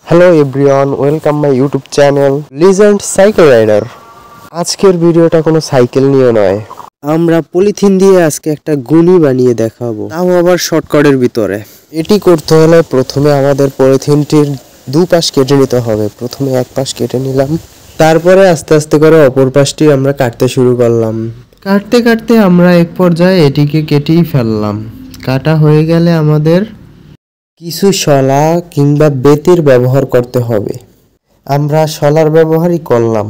Hello everyone, welcome my YouTube channel legend cycle rider. আজকের ভিডিওটা কোনো সাইকেল নিয়ে নয়, আমরা পলিথিন দিয়ে আজকে একটা গুনি বানিয়ে দেখাবো, তাও আবার শর্টকাটের ভিতরে। এটি করতে হলে প্রথমে আমাদের পলিথিনটির দুপাশ কেটে নিতে হবে। প্রথমে এক পাশ কেটে নিলাম, তারপরে আস্তে আস্তে করে অপর পাশটি আমরা কাটতে শুরু করলাম। কাটতে কাটতে আমরা এক পর্যায়ে এটিকে কেটেই ফেললাম। কাটা হয়ে গেলে আমাদের কিছু শলা কিংবা বেতির ব্যবহার করতে হবে। আমরা শলার ব্যবহারই করলাম,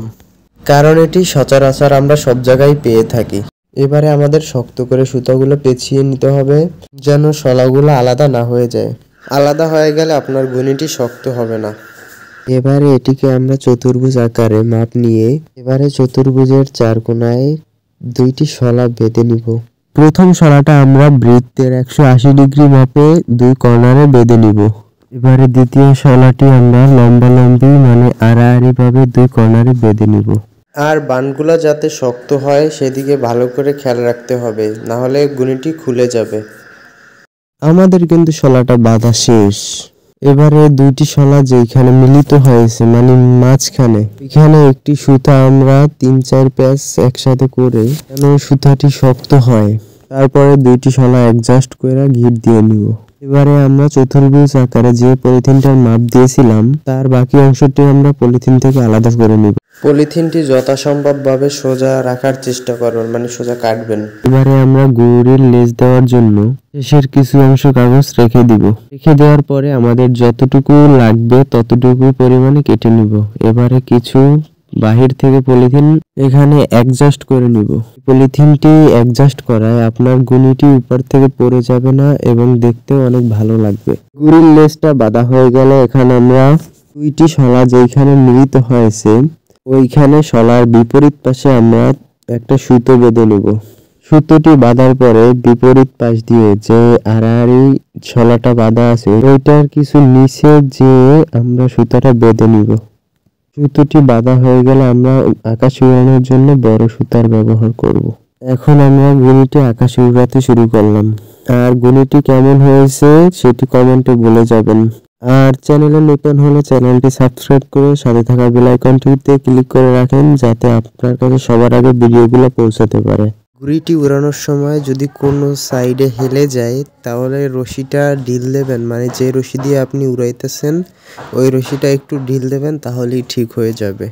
কারণ এটি সচরাচর আমরা সব জায়গায় পেয়ে থাকি। এবারে আমাদের শক্ত করে সুতাগুলো পেঁচিয়ে নিতে হবে, যেন শলাগুলো আলাদা না হয়ে যায়। আলাদা হয়ে গেলে আপনার গুনিটি শক্ত হবে না। এবারে এটিকে আমরা চতুর্ভুজ আকারে মাপ নিয়ে এবারে চতুর্ভুজের চার কোণায় দুইটি শলা বেঁধে নিব। প্রথম শলাটা আমরা বৃত্তের 180 ডিগ্রি মাপে দুই কর্নারে বেঁধে নিব। এবারে দ্বিতীয় শলাটি আমরা লম্বালম্বি মানে আড়াআড়ি ভাবে দুই কর্নারে বেঁধে নিব। আর বানগুলো যাতে শক্ত হয় সেদিকে ভালো করে খেয়াল রাখতে হবে, না হলে গুনিটি খুলে যাবে। আমাদের কিন্তু শলাটা বাঁধা শেষ। এবারে দুইটি শলা যেখানে মিলিত হয়েছে মানে মাঝখানে, এখানে একটি সুতা আমরা 3-4 প্যাচ একসাথে করে যেন সুতাটি শক্ত হয়, তারপরে দুইটি শলা অ্যাডজাস্ট করে ঘির দিয়ে নিব। এবারে আমরা চতুর্ভুজ আকারে যে পলিথিনটার মাপ দিয়েছিলাম তার বাকি অংশটি আমরা পলিথিন থেকে আলাদা করে নিব। পলিথিনটি যথাসম্ভব ভাবে সোজা রাখার চেষ্টা করবেন, মানে সোজা কাটবেন। এবারে আমরা গুড়ির লেজ দেওয়ার জন্য শেষের কিছু অংশ কাগজ রেখে দিব। রেখে দেওয়ার পরে আমাদের যতটুকু লাগবে ততটুকু পরিমাণে কেটে নিব। এবারে কিছু বাহির থেকে পলিথিন এখানে অ্যাডজাস্ট করে নিব। পলিথিনটি অ্যাডজাস্ট করায় আপনার গুনিটি উপর থেকে পড়ে যাবে না এবং দেখতেও অনেক ভালো লাগবে। গুড়ির লেজটা বাঁধা হয়ে গেলে এখানে আমরা দুইটি শলা যেখানে মিলিত হয়েছে ওইখানে শলার বিপরীত পাশে আমরা একটা সুতো বেঁধে নেব। সুতোটি বাঁধার পরে বিপরীত পাশ দিয়ে যে আড়াআড়ি শলাটা বাঁধা আছে ওইটার কিছু নিচে যে আমরা সুতাটা বেঁধে নিব। সুতোটি বাঁধা হয়ে গেলে আমরা আকাশে উড়ানোর জন্য বড় সুতার ব্যবহার করব। এখন আমরা গুনিটি আকাশে উড়াতে শুরু করলাম। আর গুনিটি কেমন হয়েছে সেটি কমেন্টে বলে যাবেন। আর চ্যানেলে নতুন হলে চ্যানেলটি সাবস্ক্রাইব করে সাথে থাকা বেল আইকনটিতে ক্লিক করে রাখেন, যাতে আপনার কাছে সবার আগে ভিডিওগুলো পৌঁছাতে পারে। গুড়িটি উড়ানোর সময় যদি কোনো সাইডে হেলে যায় তাহলে রশিটা ঢিল দেবেন, মানে যে রশি দিয়ে আপনি উড়াইতেছেন ওই রশিটা একটু ঢিল দেবেন, তাহলেই ঠিক হয়ে যাবে।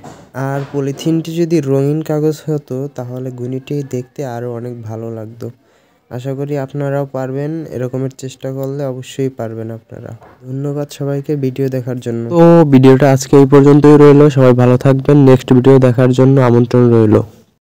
আর পলিথিনটি যদি রঙিন কাগজ হতো তাহলে গুনিটি দেখতে আরও অনেক ভালো লাগতো। আশা করি আপনারাও পারবেন, এরকমের চেষ্টা করলে অবশ্যই পারবেন আপনারা। ধন্যবাদ সবাইকে ভিডিও দেখার জন্য। তো ভিডিওটা আজকে এই পর্যন্তই রইলো, সবাই ভালো থাকবেন। নেক্সট ভিডিও দেখার জন্য আমন্ত্রণ রইলো।